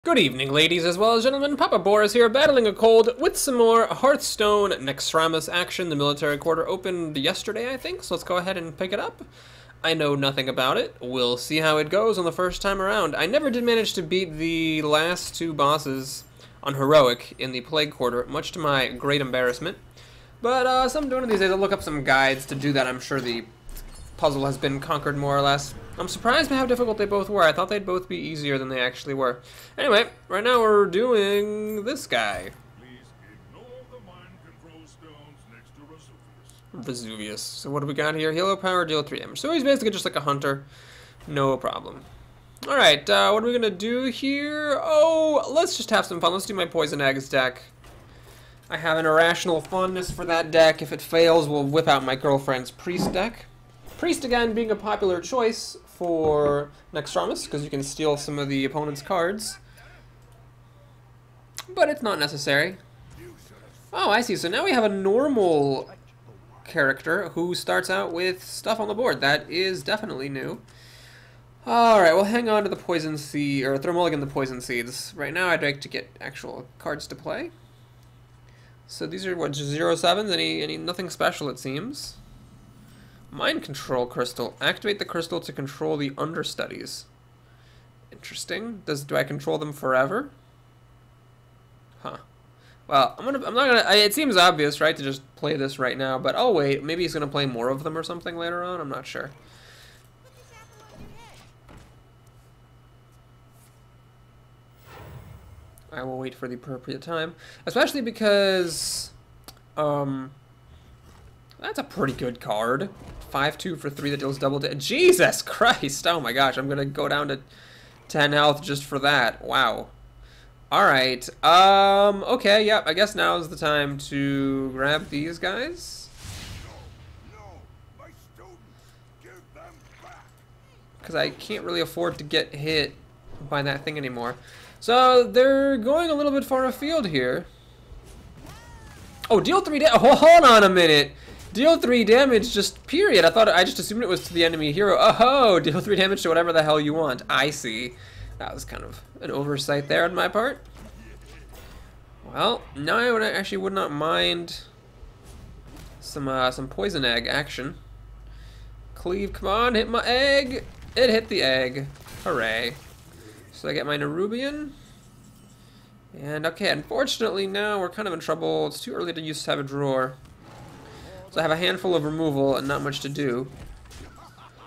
Good evening, ladies as well as gentlemen. Papa Boris here, battling a cold with some more Hearthstone Naxxramas action. The military quarter opened yesterday, I think, so let's go ahead and pick it up. I know nothing about it. We'll see how it goes on the first time around. I never did manage to beat the last two bosses on Heroic in the Plague Quarter, much to my great embarrassment. But some one of these days I'll look up some guides to do that. I'm sure the puzzle has been conquered more or less. I'm surprised by how difficult they both were. I thought they'd both be easier than they actually were. Anyway, right now we're doing this guy. Please ignore the mind control stones next to Vesuvius. Vesuvius. So what do we got here? Halo power, deal 3 damage. So he's basically just like a hunter. No problem. Alright, what are we going to do here? Oh, let's just have some fun. Let's do my Poison Eggs deck. I have an irrational fondness for that deck. If it fails, we'll whip out my girlfriend's Priest deck. Priest, again, being a popular choice for Naxxramas, because you can steal some of the opponent's cards. But it's not necessary. Oh, I see. So now we have a normal character who starts out with stuff on the board. That is definitely new. Alright, we'll hang on to the Poison Seed, or throw mulligan the Poison Seeds. Right now I'd like to get actual cards to play. So these are, what, just 0/7s? Any nothing special, it seems. Mind Control Crystal. Activate the crystal to control the understudies. Interesting. Do I control them forever? Huh. Well, I'm not gonna. It seems obvious, right, to just play this right now. But oh wait, maybe he's gonna play more of them or something later on. I'm not sure. I will wait for the appropriate time, especially because, that's a pretty good card. 5/2 for 3 that deals double damage. Jesus Christ! Oh my gosh, I'm gonna go down to 10 health just for that. Wow. Alright, okay, yep, I guess now is the time to grab these guys. No, my students, give them back. Because I can't really afford to get hit by that thing anymore. So, they're going a little bit far afield here. Oh, deal 3 damage. Oh, hold on a minute. Deal 3 damage, just period. I just assumed it was to the enemy hero. Oh, deal 3 damage to whatever the hell you want. I see. That was kind of an oversight there on my part. Well, now I actually would not mind some poison egg action. Cleave, come on, hit my egg. It hit the egg. Hooray. So I get my Nerubian. And okay, unfortunately now we're kind of in trouble. It's too early to use Savage Roar. So I have a handful of removal and not much to do.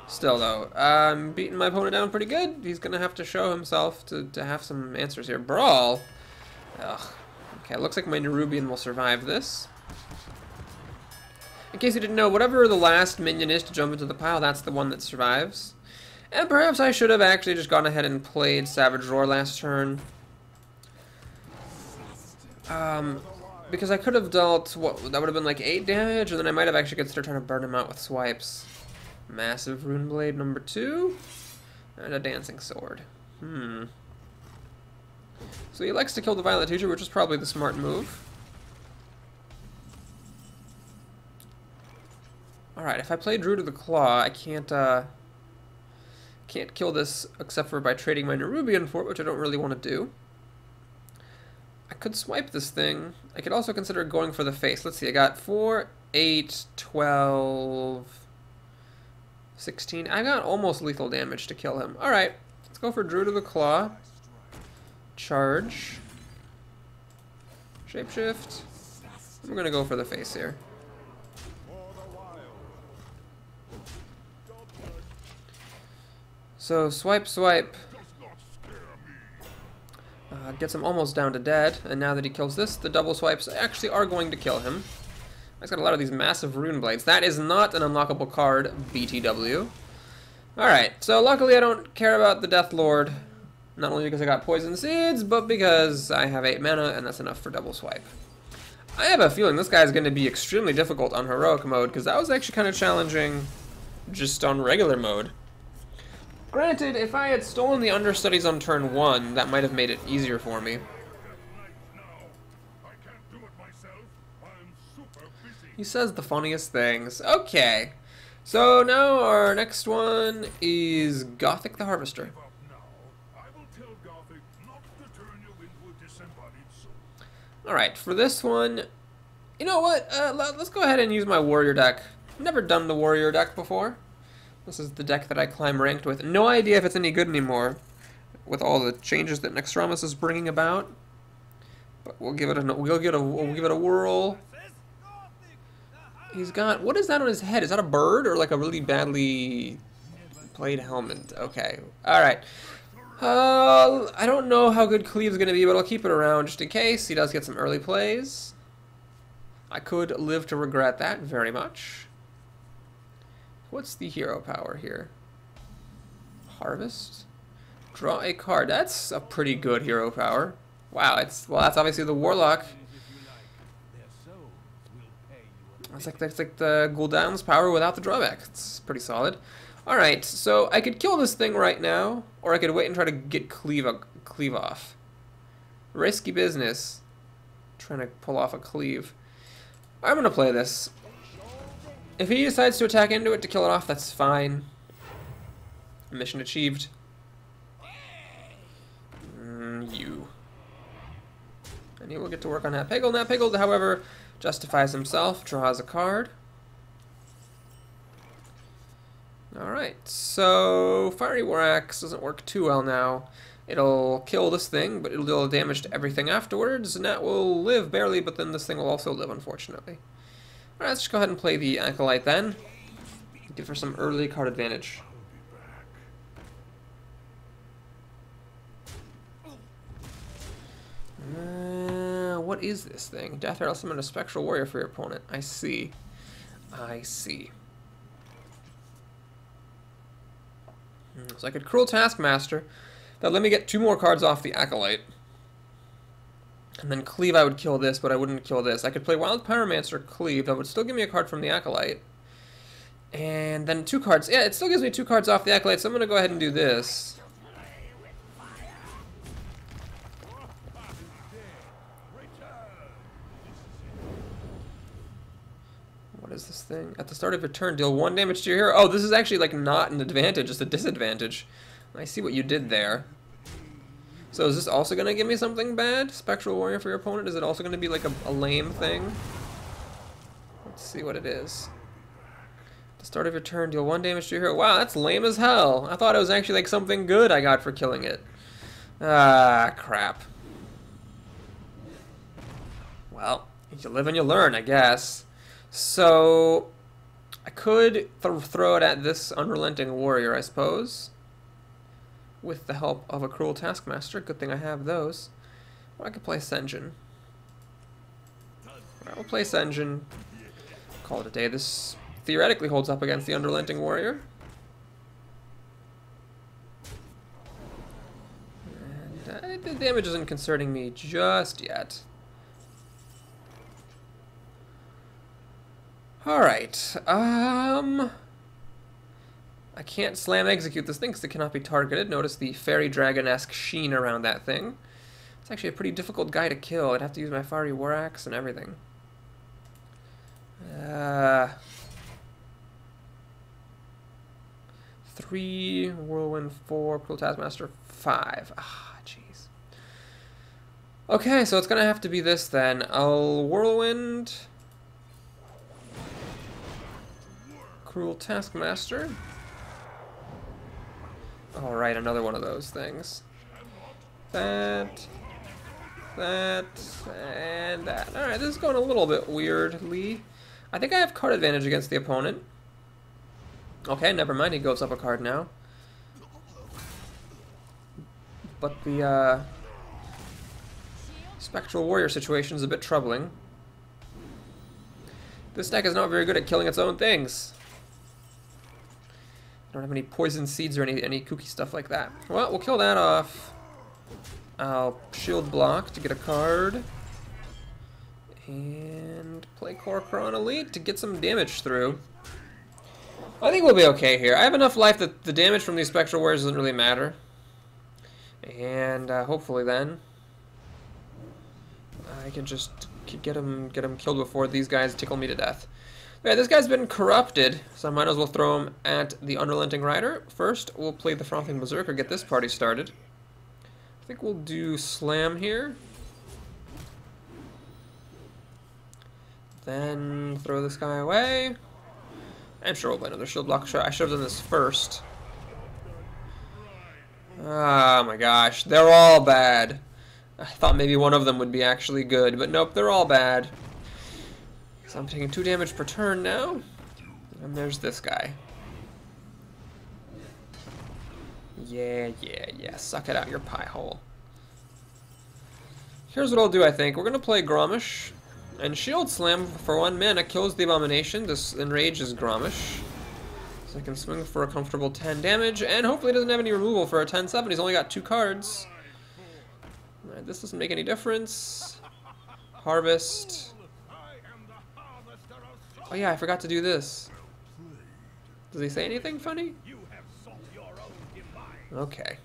Still though, I'm beating my opponent down pretty good. He's gonna have to show himself to have some answers here. Brawl? Ugh. Okay, looks like my Nerubian will survive this. In case you didn't know, whatever the last minion is to jump into the pile, that's the one that survives. And perhaps I should have actually just gone ahead and played Savage Roar last turn. Because I could have dealt, what, that would have been like 8 damage, and then I might have actually considered trying to burn him out with swipes. Massive Rune Blade number 2, and a Dancing Sword. So he likes to kill the Violet Teacher, which is probably the smart move. Alright, if I play Druid of the Claw, I can't kill this except for by trading my Nerubian for it, which I don't really want to do. I could swipe this thing. I could also consider going for the face. Let's see, I got 4, 8, 12, 16. I got almost lethal damage to kill him. Alright, let's go for Druid of the Claw. Charge. Shapeshift. We're going to go for the face here. So, swipe, swipe. Gets him almost down to dead, and now that he kills this, the double swipes actually are going to kill him. He's got a lot of these massive Rune Blades. That is not an unlockable card, BTW. Alright, so luckily I don't care about the Death Lord, not only because I got Poison Seeds, but because I have 8 mana, and that's enough for double swipe. I have a feeling this guy is going to be extremely difficult on Heroic mode, because that was actually kind of challenging just on regular mode. Granted, if I had stolen the understudies on turn 1, that might have made it easier for me. He says the funniest things. Okay. So now our next one is Gothic the Harvester. I will tell Gothic not to turn disembodied soul. Alright, for this one, you know what? Let's go ahead and use my warrior deck. Never done the warrior deck before. This is the deck that I climb ranked with. No idea if it's any good anymore with all the changes that Naxxramas is bringing about. But we'll give it a whirl. He's got, what is that on his head? Is that a bird or like a really badly played helmet? Okay. Alright. I don't know how good Cleave's going to be, but I'll keep it around just in case. He does get some early plays. I could live to regret that very much. What's the hero power here? Harvest? Draw a card. That's a pretty good hero power. Wow, that's obviously the Warlock. That's like the Gul'dan's power without the drawback. It's pretty solid. Alright, so I could kill this thing right now, or I could wait and try to get Cleave off. Risky business. Trying to pull off a Cleave. I'm gonna play this. If he decides to attack into it to kill it off, that's fine. Mission achieved. You. And he will get to work on that Peggle. That Peggle, however, justifies himself, draws a card. Alright, so Fiery War Axe doesn't work too well now. It'll kill this thing, but it'll deal damage to everything afterwards, and that will live barely, but then this thing will also live, unfortunately. Alright, let's just go ahead and play the Acolyte then. Give her some early card advantage. What is this thing? Death Arrow, summon a Spectral Warrior for your opponent. I see. I see. So I could Cruel Taskmaster. That let me get 2 more cards off the Acolyte. And then Cleave, I would kill this, but I wouldn't kill this. I could play Wild Pyromancer, Cleave. That would still give me a card from the Acolyte. And then 2 cards. Yeah, it still gives me 2 cards off the Acolyte, so I'm going to go ahead and do this. What is this thing? At the start of your turn, deal 1 damage to your hero. Oh, this is actually like not an advantage, it's a disadvantage. I see what you did there. So is this also going to give me something bad? Spectral Warrior for your opponent? Is it also going to be like a lame thing? Let's see what it is. At the start of your turn, deal 1 damage to your hero. Wow, that's lame as hell. I thought it was actually like something good I got for killing it. Ah, crap. Well, you live and you learn, I guess. So, I could throw it at this Unrelenting Warrior, I suppose. With the help of a Cruel Taskmaster. Good thing I have those. Or I could play Sen'jin. Alright, we'll play Sen'jin. Call it a day. This theoretically holds up against the Unrelenting Warrior. And the damage isn't concerning me just yet. Alright, I can't slam execute this thing because it cannot be targeted. Notice the fairy dragon-esque sheen around that thing. It's actually a pretty difficult guy to kill. I'd have to use my Fiery War Axe and everything. 3, Whirlwind 4, Cruel Taskmaster 5. Ah, jeez. Okay, so it's gonna have to be this then. I'll Whirlwind... Cruel Taskmaster. Alright, another one of those things. That, and that. Alright, this is going a little bit weirdly. I think I have card advantage against the opponent. Okay, never mind, he goes up a card now. But the Spectral Warrior situation is a bit troubling. This deck is not very good at killing its own things. I don't have any poison seeds or any kooky stuff like that. Well, we'll kill that off. I'll shield block to get a card. And play Kor'kron Elite to get some damage through. I think we'll be okay here. I have enough life that the damage from these Spectral Warriors doesn't really matter. And hopefully then I can just get him killed before these guys tickle me to death. Alright, this guy's been corrupted, so I might as well throw him at the Unrelenting Rider. First, we'll play the Frothing Berserker, get this party started. I think we'll do Slam here. Then throw this guy away. I'm sure we'll play another shield block. I should have done this first. Oh my gosh, they're all bad. I thought maybe one of them would be actually good, but nope, they're all bad. So I'm taking 2 damage per turn now. And there's this guy. Yeah, suck it out your pie hole. Here's what I'll do, I think. We're gonna play Gromish. And Shield Slam for 1 mana kills the Abomination. This enrages Gromish. So I can swing for a comfortable 10 damage, and hopefully it doesn't have any removal for a 10-7. He's only got 2 cards. Alright, this doesn't make any difference. Harvest. Oh yeah, I forgot to do this. Does he say anything funny? Okay.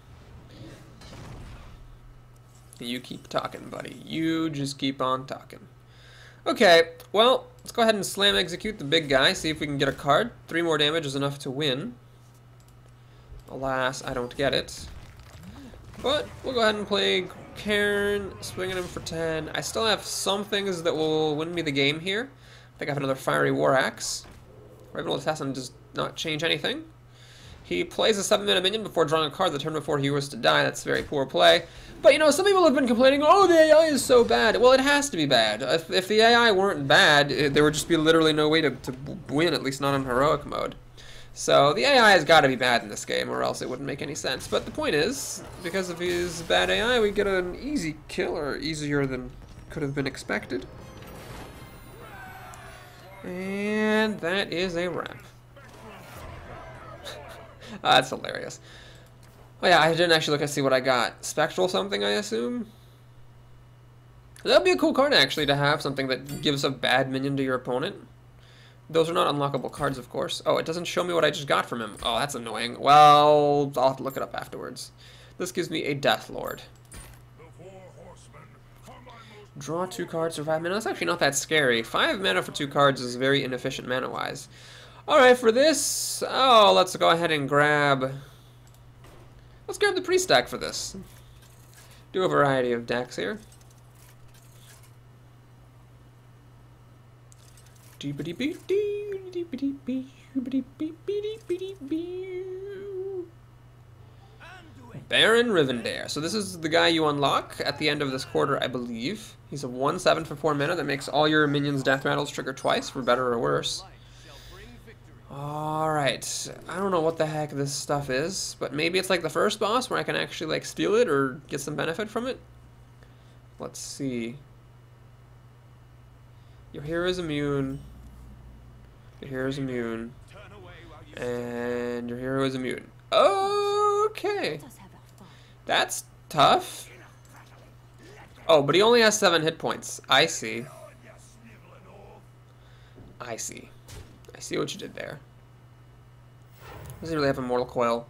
You keep talking, buddy. You just keep on talking. Okay, well, let's go ahead and slam execute the big guy, see if we can get a card. 3 more damage is enough to win. Alas, I don't get it. But we'll go ahead and play Cairn, swinging him for 10. I still have some things that will win me the game here. I think I have another Fiery War Axe. Ravenloft Assassin does not change anything. He plays a 7-mana minion before drawing a card the turn before he was to die. That's very poor play. But, you know, some people have been complaining, oh, the AI is so bad. Well, it has to be bad. If the AI weren't bad, there would just be literally no way to win, at least not in heroic mode. So the AI has got to be bad in this game, or else it wouldn't make any sense. But the point is, because of his bad AI, we get an easy kill, or easier than could have been expected. And that is a wrap. That's hilarious. Oh yeah, I didn't actually look and see what I got. Spectral something, I assume? That'd be a cool card, actually, to have something that gives a bad minion to your opponent. Those are not unlockable cards, of course. Oh, it doesn't show me what I just got from him. Oh, that's annoying. Well, I'll have to look it up afterwards. This gives me a Death Lord. Draw 2 cards for 5 mana. That's actually not that scary. 5 mana for 2 cards is very inefficient mana-wise. Alright, for this, oh, let's go ahead and grab... Let's grab the priest deck for this. Do a variety of decks here. Baron Rivendare. So this is the guy you unlock at the end of this quarter, I believe. He's a 1/7 for 4 mana that makes all your minions' death rattles trigger twice, for better or worse. Alright, I don't know what the heck this stuff is, but maybe it's like the first boss where I can actually like steal it or get some benefit from it. Let's see. Your hero is immune. Your hero is immune. And your hero is immune. Okay. That's tough. Oh, but he only has 7 hit points. I see. I see. I see what you did there. Doesn't really have Immortal Coil.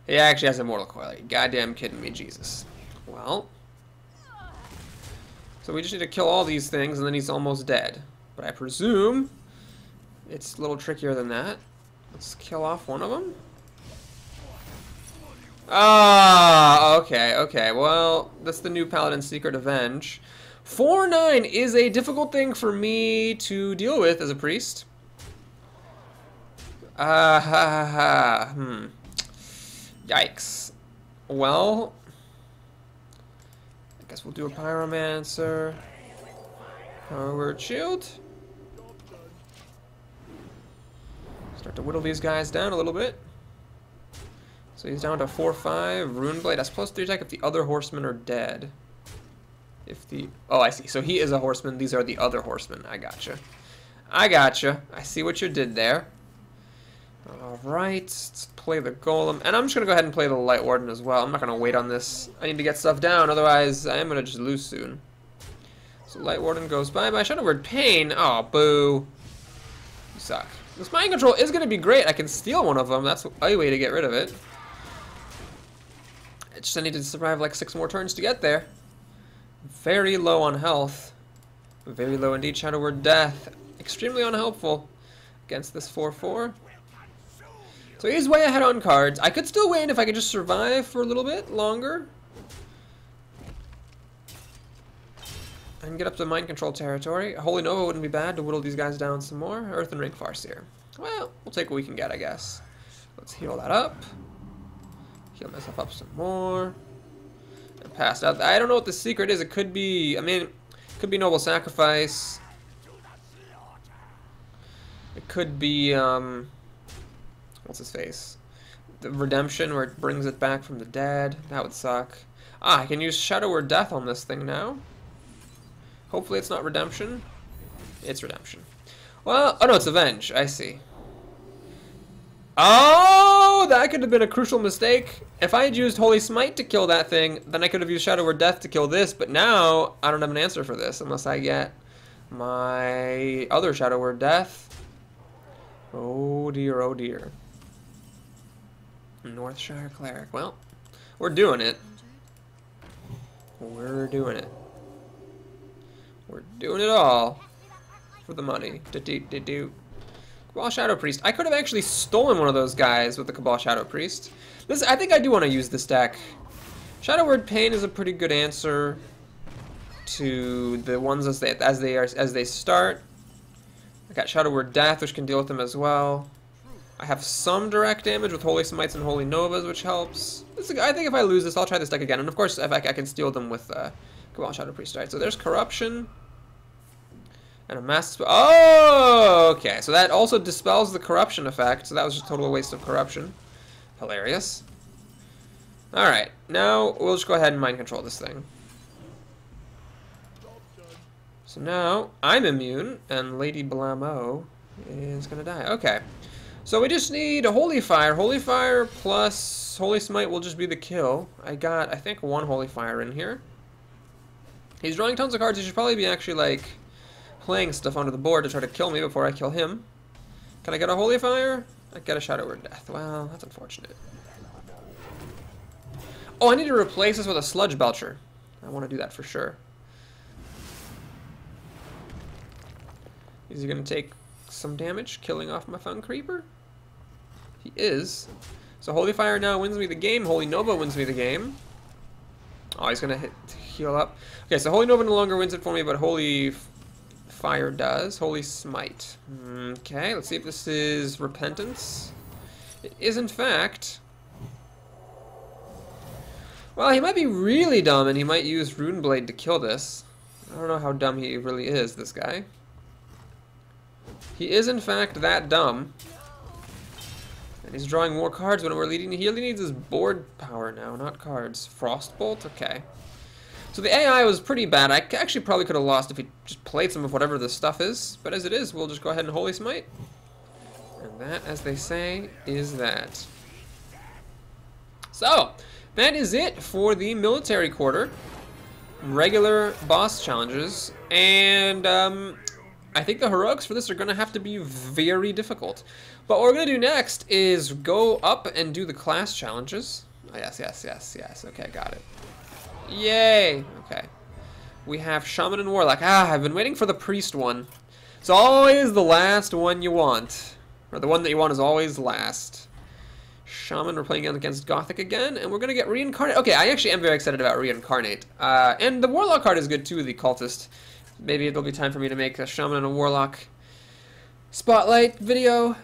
He actually has Immortal Coil. Are you goddamn kidding me, Jesus. Well. So we just need to kill all these things and then he's almost dead. But I presume it's a little trickier than that. Let's kill off one of them. Ah, okay. Well, that's the new Paladin's Secret Avenge. 4/9 is a difficult thing for me to deal with as a priest. Yikes. Well, I guess we'll do a Pyromancer. Power Word Shield. Start to whittle these guys down a little bit. So he's down to 4/5. Rune Blade. That's +3 attack if the other horsemen are dead. If the... Oh, I see. So he is a horseman. These are the other horsemen. I gotcha. I see what you did there. Alright, let's play the Golem. And I'm just going to go ahead and play the Light Warden as well. I'm not going to wait on this. I need to get stuff down, otherwise I am going to just lose soon. So Light Warden goes bye-bye. Shadow Word Pain. Oh, boo. You suck. This Mind Control is going to be great. I can steal one of them. That's a way to get rid of it. It's just I need to survive like 6 more turns to get there. Very low on health. Very low indeed. Shadow Word Death. Extremely unhelpful against this 4/4. So he's way ahead on cards. I could still win if I could just survive for a little bit longer. I can get up to mind control territory. Holy Nova wouldn't be bad to whittle these guys down some more. Earth and Ring Farseer. Well, we'll take what we can get, I guess. Let's heal that up. Heal myself up some more. And pass out. I don't know what the secret is. It could be, I mean, it could be Noble Sacrifice. It could be, what's his face? The Redemption, where it brings it back from the dead. That would suck. Ah, I can use Shadow or Death on this thing now. Hopefully it's not Redemption. It's Redemption. Well, oh no, it's Avenge. I see. Oh, that could have been a crucial mistake. If I had used Holy Smite to kill that thing, then I could have used Shadow or Death to kill this, but now I don't have an answer for this unless I get my other Shadow or Death. Oh dear, oh dear. Northshire Cleric. Well, we're doing it. We're doing it. We're doing it all for the money. Cabal Shadow Priest. I could have actually stolen one of those guys with the Cabal Shadow Priest. This, I think I do want to use this deck. Shadow Word Pain is a pretty good answer to the ones as they start. I got Shadow Word Death, which can deal with them as well. I have some direct damage with Holy Smites and Holy Novas, which helps. I think if I lose this, I'll try this deck again. And of course, if I can steal them with Cabal Shadow Priest. Right, so there's Corruption. And a Mass... Oh, okay. So that also dispels the Corruption effect. So that was just a total waste of Corruption. Hilarious. Alright, now we'll just go ahead and mind control this thing. So now I'm immune, and Lady Blamo is going to die. Okay. So we just need a Holy Fire. Holy Fire plus Holy Smite will just be the kill. I got, I think, one Holy Fire in here. He's drawing tons of cards. He should probably be actually, like, playing stuff onto the board to try to kill me before I kill him. Can I get a Holy Fire? I get a Shadow Word Death. Well, that's unfortunate. Oh, I need to replace this with a Sludge Belcher. I want to do that for sure. Is he going to take some damage, killing off my Fun Creeper? He is. So Holy Fire now wins me the game. Holy Nova wins me the game. Oh, he's going to heal up. Okay, so Holy Nova no longer wins it for me, but Holy Fire does. Holy Smite. Okay, let's see if this is Repentance. It is, in fact. Well, he might be really dumb, and he might use Rune Blade to kill this. I don't know how dumb he really is, this guy. He is, in fact, that dumb. And he's drawing more cards when we're leading. He only needs his board power now, not cards. Frostbolt? Okay. So the AI was pretty bad. I actually probably could have lost if he just played some of whatever this stuff is. But as it is, we'll just go ahead and Holy Smite. And that, as they say, is that. So, that is it for the military quarter. Regular boss challenges. And, I think the heroics for this are going to have to be very difficult. But what we're going to do next is go up and do the class challenges. Oh, yes. Okay, got it. Yay! Okay. We have Shaman and Warlock. Ah, I've been waiting for the Priest one. It's always the last one you want. Or the one that you want is always last. Shaman, we're playing against Gothic again, and we're going to get Reincarnate. Okay, I actually am very excited about Reincarnate. And the Warlock card is good too, the Cultist. Maybe it'll be time for me to make a Shaman and a Warlock spotlight video.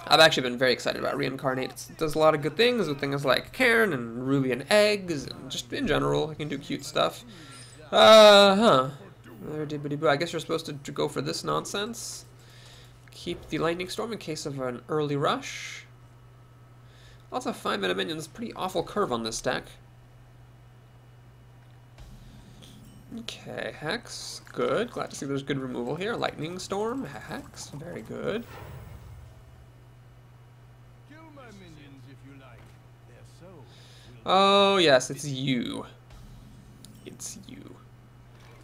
I've actually been very excited about Reincarnate. It does a lot of good things with things like Cairn and Ruby and Eggs, and just in general, it can do cute stuff. I guess you're supposed to go for this nonsense. Keep the Lightning Storm in case of an early rush. Lots of 5-mana minions. Pretty awful curve on this deck. Okay, Hex. Good. Glad to see there's good removal here. Lightning Storm. Hex. Very good. Oh, yes, it's you. It's you.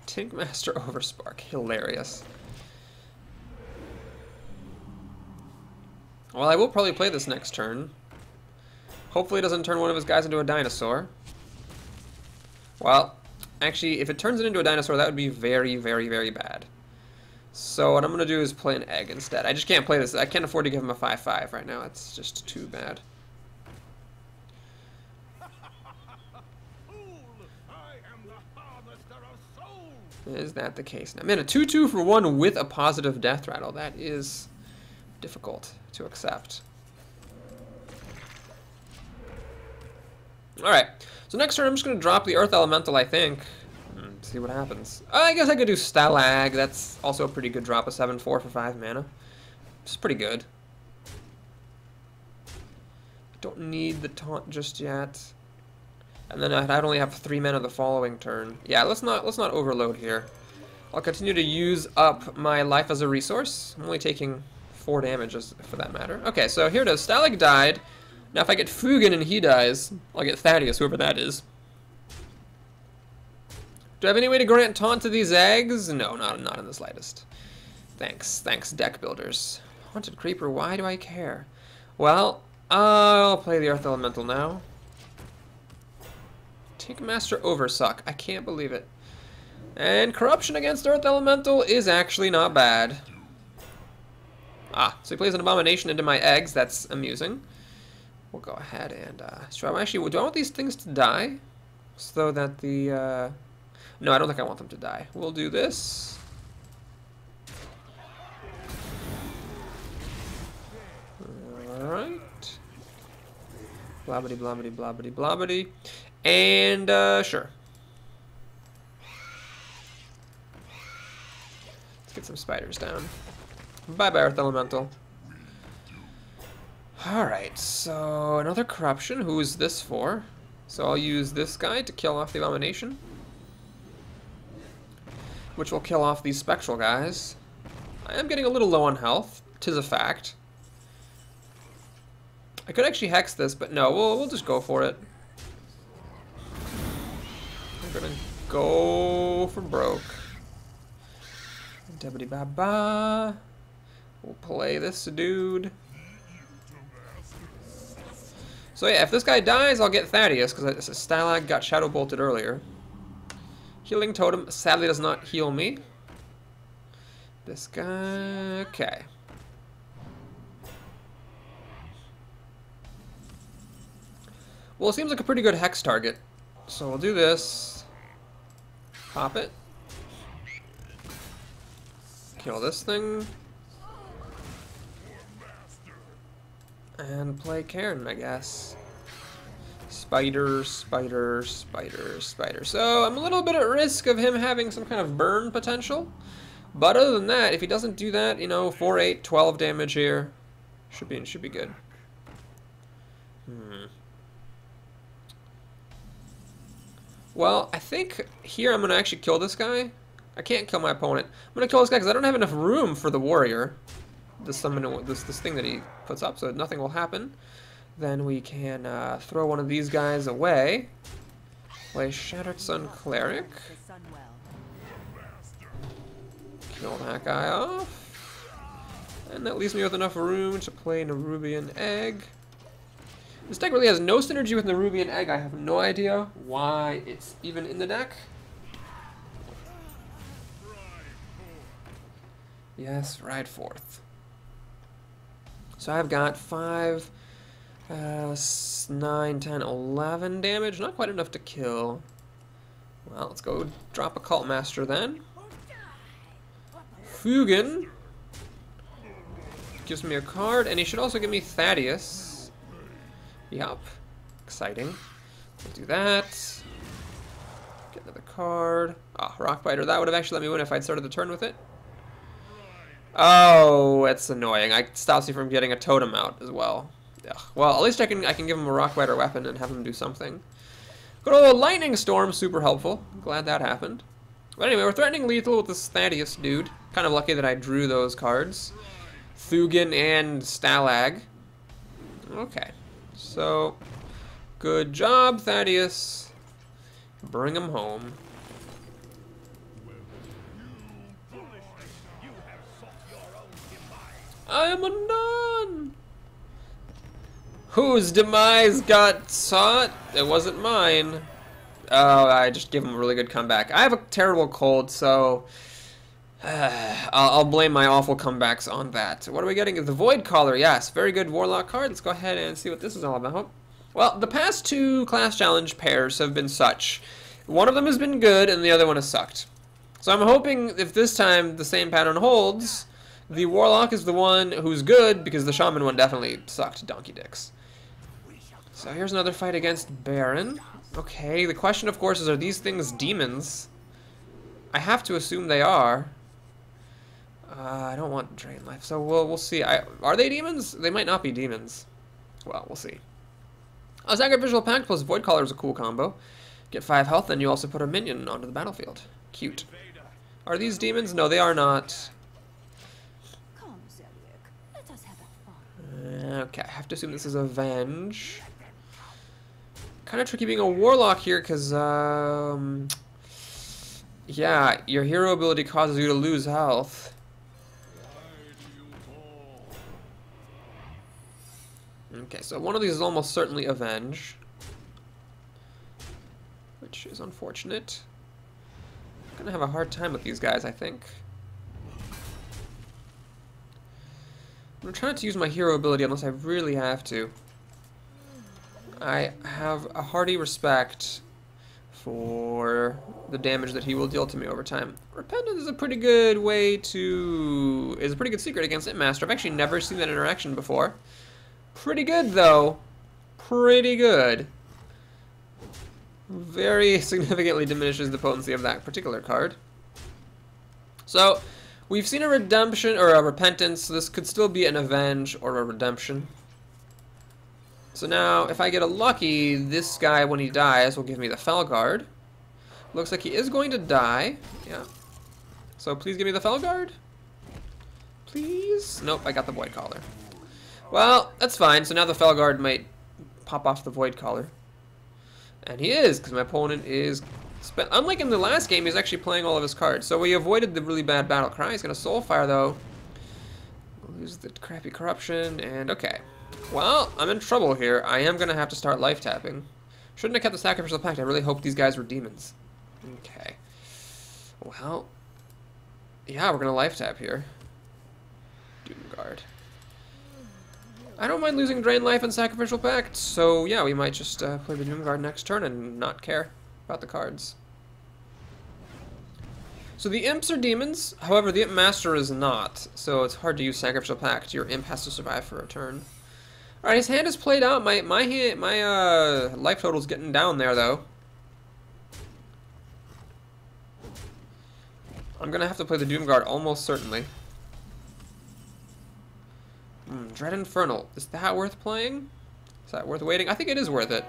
Tinkmaster Overspark. Hilarious. Well, I will probably play this next turn. Hopefully it doesn't turn one of his guys into a dinosaur. Well, actually, if it turns it into a dinosaur, that would be very, very, very bad. So what I'm going to do is play an egg instead. I just can't play this. I can't afford to give him a 5/5 right now. It's just too bad. Is that the case? Now, man, a 2-2 for 1 with a positive death rattle. That is difficult to accept. Alright, so next turn I'm just going to drop the Earth Elemental, I think. See what happens. I guess I could do Stalag. That's also a pretty good drop, a 7-4 for 5 mana. It's pretty good. Don't need the taunt just yet. And then I'd only have 3 mana the following turn. Yeah, let's not overload here. I'll continue to use up my life as a resource. I'm only taking 4 damage for that matter. Okay, so here it is. Stalag died. Now if I get Fugan and he dies, I'll get Thaddeus, whoever that is. Do I have any way to grant taunt to these eggs? No, not in the slightest. Thanks, deck builders. Haunted Creeper, why do I care? Well, I'll play the Earth Elemental now. Take Master Oversuck. I can't believe it. And Corruption against Earth Elemental is actually not bad. Ah, so he plays an Abomination into my eggs. That's amusing. We'll go ahead and... do I want these things to die? So that the... No, I don't think I want them to die. We'll do this. Alright. Blobbity, blobbity, blobbity, blobbity. And, sure. Let's get some spiders down. Bye-bye, Earth Elemental. Alright, so another Corruption. Who is this for? So I'll use this guy to kill off the Abomination, which will kill off these Spectral guys. I am getting a little low on health. 'Tis a fact. I could actually hex this, but no, we'll just go for it. We're gonna go for broke. Debbity ba ba. We'll play this dude. So yeah, if this guy dies, I'll get Thaddeus, because Stalag got Shadow Bolted earlier. Healing Totem sadly does not heal me. This guy... okay. Well, it seems like a pretty good hex target. So we'll do this. Pop it. Kill this thing. And play Cairn, I guess. Spider, spider, spider, spider. So I'm a little bit at risk of him having some kind of burn potential. But other than that, if he doesn't do that, you know, 4, 8, 12 damage here. Should be good. Well, I think here I'm going to actually kill this guy. I can't kill my opponent. I'm going to kill this guy because I don't have enough room for the warrior. This thing that he puts up, so nothing will happen. Then we can throw one of these guys away. Play Shattered Sun Cleric. Kill that guy off. And that leaves me with enough room to play Nerubian Egg. This deck really has no synergy with Nerubian Egg. I have no idea why it's even in the deck. Yes, ride forth. So I've got 5, 9, 10, 11 damage. Not quite enough to kill. Well, let's go drop a Cult Master then. Fugan gives me a card, and he should also give me Thaddeus. Yup. Exciting. We'll do that. Get another card. Ah, Rockbiter. That would have actually let me win if I'd started the turn with it. Oh, it's annoying. It stops me from getting a totem out as well. Ugh. Well, at least I can give him a Rockbiter weapon and have him do something. Good old Lightning Storm, super helpful. Glad that happened. But anyway, we're threatening lethal with this Thaddeus dude. Kind of lucky that I drew those cards. Thugan and Stalag. Okay. So, good job, Thaddeus. Bring him home. I am undone! Whose demise got sought? It wasn't mine. Oh, I just give him a really good comeback. I have a terrible cold, so I'll blame my awful comebacks on that. What are we getting? The Void Caller, yes. Very good Warlock card. Let's go ahead and see what this is all about. Well, the past 2 Class Challenge pairs have been such. One of them has been good, and the other one has sucked. So I'm hoping if this time the same pattern holds, the Warlock is the one who's good, because the Shaman one definitely sucked donkey dicks. So here's another fight against Baron. Okay, the question of course is, are these things demons? I have to assume they are. I don't want Drain Life, so we'll see. Are they demons? They might not be demons. Well, we'll see. A Sacrificial Pact plus Void Collar is a cool combo. Get 5 health, and you also put a minion onto the battlefield. Cute. Are these demons? No, they are not. Okay, I have to assume this is Avenge. Kind of tricky being a Warlock here, because, yeah, your hero ability causes you to lose health. Okay, so one of these is almost certainly Avenge, which is unfortunate. I'm gonna have a hard time with these guys, I think. I'm gonna try not to use my hero ability unless I really have to. I have a hearty respect for the damage that he will deal to me over time. Repentance is a pretty good way to... is a pretty good secret against Hitmaster. I've actually never seen that interaction before. Pretty good, though. Pretty good. Very significantly diminishes the potency of that particular card. So, we've seen a redemption, or a repentance, so this could still be an avenge or a redemption. So now, if I get a lucky, this guy, when he dies, will give me the Felguard. Looks like he is going to die. Yeah. So please give me the Felguard. Please? Nope, I got the Void Collar. Well, that's fine. So now the Felguard might pop off the Void Collar. And he is, because my opponent is... unlike in the last game, he's actually playing all of his cards. So we avoided the really bad Battle Cry. He's going to Soulfire, though. We'll lose the crappy Corruption, and okay. Well, I'm in trouble here. I am going to have to start life tapping. Shouldn't have kept the Sacrificial Pact. I really hoped these guys were demons. Okay. Well, yeah, we're going to life tap here. Doomguard. I don't mind losing Drain Life and Sacrificial Pact, so yeah, we might just play the Doomguard next turn and not care about the cards. So the Imps are demons, however the Imp Master is not, so it's hard to use Sacrificial Pact. Your Imp has to survive for a turn. Alright, his hand is played out. My life total's getting down there, though. I'm gonna have to play the Doomguard almost certainly. Dread Infernal. Is that worth playing? Is that worth waiting? I think it is worth it.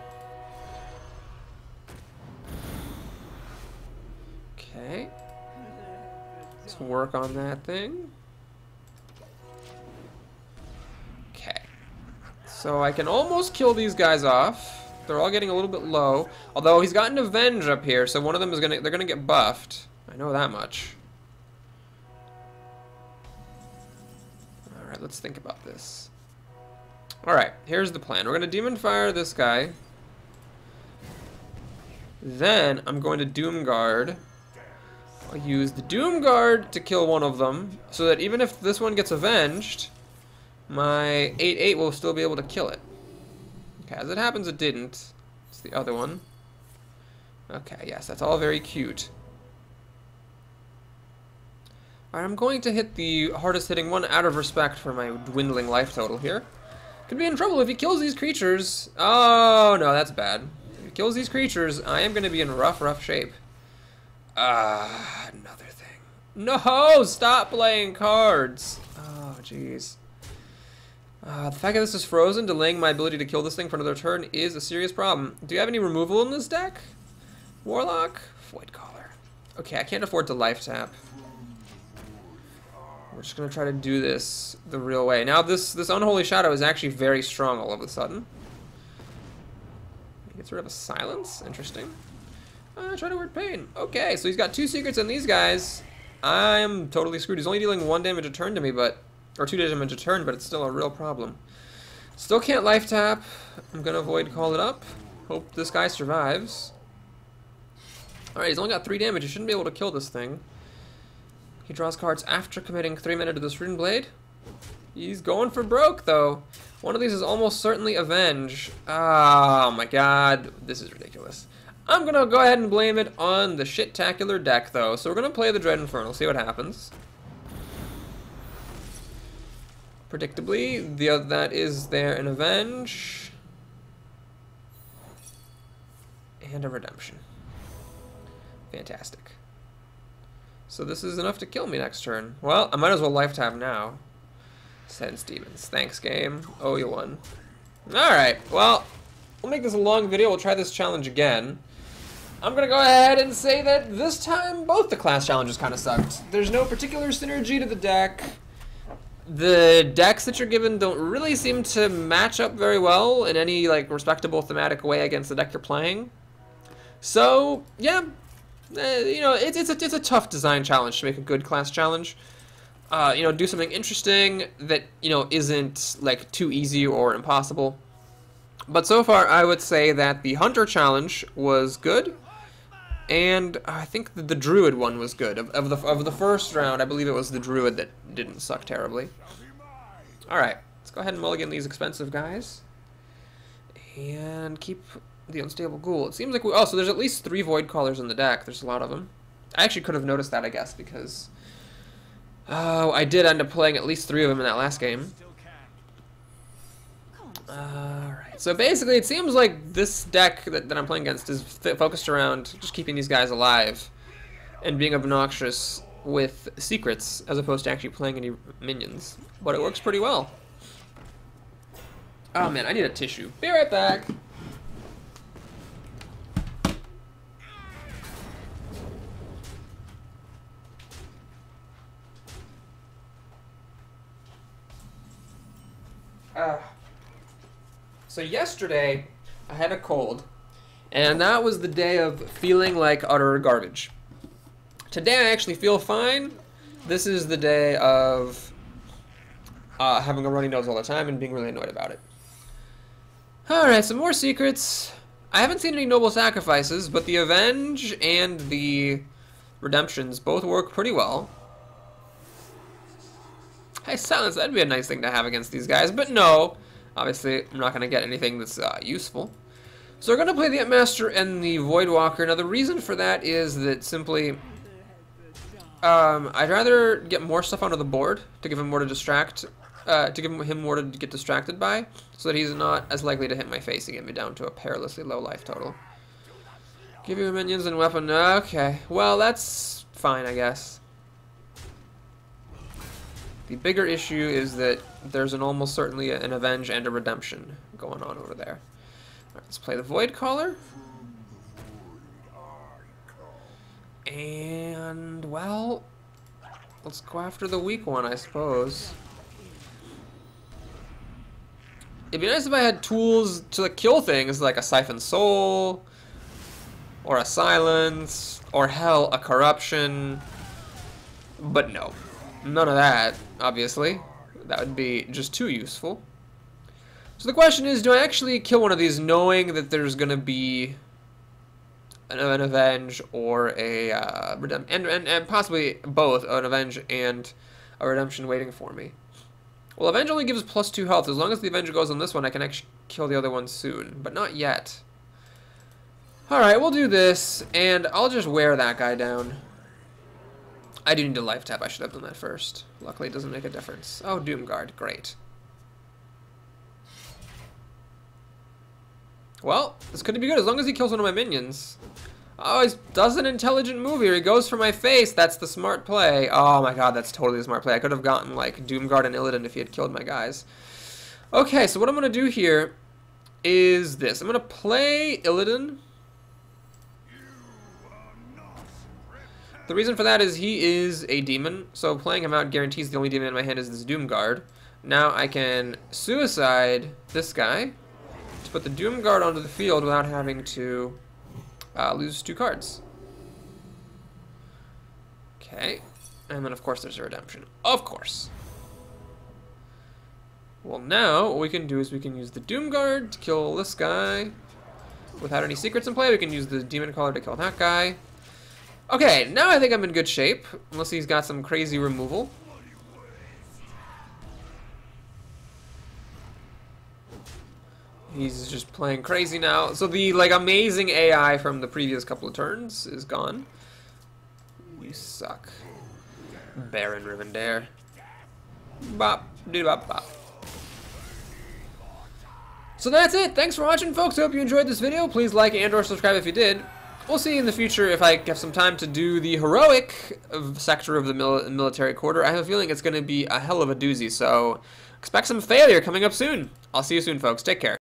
Okay. Let's work on that thing. Okay. So I can almost kill these guys off. They're all getting a little bit low. Although he's got an Avenge up here, so one of them is they're gonna get buffed. I know that much. Alright, let's think about this. Alright, here's the plan. We're gonna Demon Fire this guy. Then I'm going to Doomguard. I'll use the Doomguard to kill one of them, so that even if this one gets avenged, my 8/8 will still be able to kill it. Okay, as it happens, it didn't. It's the other one. Okay, yes, that's all very cute. Alright, I'm going to hit the hardest hitting one out of respect for my dwindling life total here. Could be in trouble if he kills these creatures. Oh, no, that's bad. If he kills these creatures, I am going to be in rough shape. Another thing. No! Stop playing cards! Oh, jeez. The fact that this is frozen, delaying my ability to kill this thing for another turn, is a serious problem. Do you have any removal in this deck? Warlock? Void Collar. Okay, I can't afford to life tap. We're just going to try to do this the real way. Now, this Unholy Shadow is actually very strong all of a sudden. He gets rid of a Silence? Interesting. Try to Word Pain. Okay, so he's got 2 secrets on these guys. I'm totally screwed. He's only dealing 1 damage a turn to me, but... or 2 damage a turn, but it's still a real problem. Still can't life tap. I'm going to Void Call it up. Hope this guy survives. Alright, he's only got 3 damage. He shouldn't be able to kill this thing. He draws cards after committing 3 mana to this Rune Blade. He's going for broke, though. One of these is almost certainly Avenge. Oh, my God. This is ridiculous. I'm gonna go ahead and blame it on the shit-tacular deck, though. So we're gonna play the Dread Infernal, see what happens. Predictably, that is there an Avenge. And a Redemption. Fantastic. So this is enough to kill me next turn. Well, I might as well lifetime now. Sense Demons. Thanks, game. Oh, you won. Alright, well, we'll make this a long video. We'll try this challenge again. I'm gonna go ahead and say that this time both the class challenges kind of sucked. There's no particular synergy to the deck. The decks that you're given don't really seem to match up very well in any like respectable thematic way against the deck you're playing. So yeah, you know, it's a tough design challenge to make a good class challenge. You know, do something interesting that, you know, isn't like too easy or impossible. But so far, I would say that the Hunter challenge was good, and I think the Druid one was good. Of the first round, I believe it was the Druid that didn't suck terribly. All right, let's go ahead and mulligan these expensive guys, and keep the Unstable Ghoul. It seems like oh, so there's at least 3 Void Callers in the deck. There's a lot of them. I actually could have noticed that, I guess, because I did end up playing at least 3 of them in that last game. Alright, so basically it seems like this deck that I'm playing against is focused around just keeping these guys alive and being obnoxious with secrets as opposed to actually playing any minions. But it works pretty well. Oh man, I need a tissue. Be right back. So yesterday, I had a cold, and that was the day of feeling like utter garbage. Today I actually feel fine. This is the day of having a runny nose all the time and being really annoyed about it. Alright, some more secrets. I haven't seen any noble sacrifices, but the Avenge and the Redemptions both work pretty well. Hey, Silence, that'd be a nice thing to have against these guys, but no. Obviously, I'm not going to get anything that's useful. So we're going to play the Master and the Voidwalker. Now, the reason for that is that simply, I'd rather get more stuff onto the board to give him more to distract, to give him more to get distracted by, so that he's not as likely to hit my face and get me down to a perilously low life total. Give your minions and weapon. Okay, well, that's fine, I guess. The bigger issue is that there's almost certainly an Avenge and a Redemption going on over there. All right, let's play the Void Caller. And, well, let's go after the weak one, I suppose. It'd be nice if I had tools to like, kill things like a Siphon Soul, or a Silence, or hell, a Corruption. But no. None of that, obviously. That would be just too useful. So the question is, do I actually kill one of these knowing that there's going to be an Avenge or a Redemption, and possibly both, an Avenge and a Redemption waiting for me? Well, Avenge only gives +2 health. As long as the Avenge goes on this one, I can actually kill the other one soon, but not yet. Alright, we'll do this, and I'll just wear that guy down. I do need a life tap. I should have done that first. Luckily, it doesn't make a difference. Oh, Doomguard. Great. Well, this could be good as long as he kills one of my minions. Oh, he does an intelligent move here. He goes for my face. That's the smart play. Oh my god, that's totally the smart play. I could have gotten, like, Doomguard and Illidan if he had killed my guys. Okay, so what I'm going to do here is this. I'm going to play Illidan. The reason for that is he is a demon, so playing him out guarantees the only demon in my hand is this Doomguard. Now I can suicide this guy to put the Doomguard onto the field without having to lose 2 cards. Okay, and then of course there's a Redemption. Of course. Well, now what we can do is we can use the Doomguard to kill this guy without any secrets in play. We can use the Demon Caller to kill that guy. Okay, now I think I'm in good shape, unless he's got some crazy removal. He's just playing crazy now. So the like amazing AI from the previous couple of turns is gone. You suck. Baron Rivendare. Bop, doo bop bop. So that's it. Thanks for watching, folks. I hope you enjoyed this video. Please like and or subscribe if you did. We'll see in the future if I have some time to do the heroic sector of the military quarter. I have a feeling it's going to be a hell of a doozy, so expect some failure coming up soon. I'll see you soon, folks. Take care.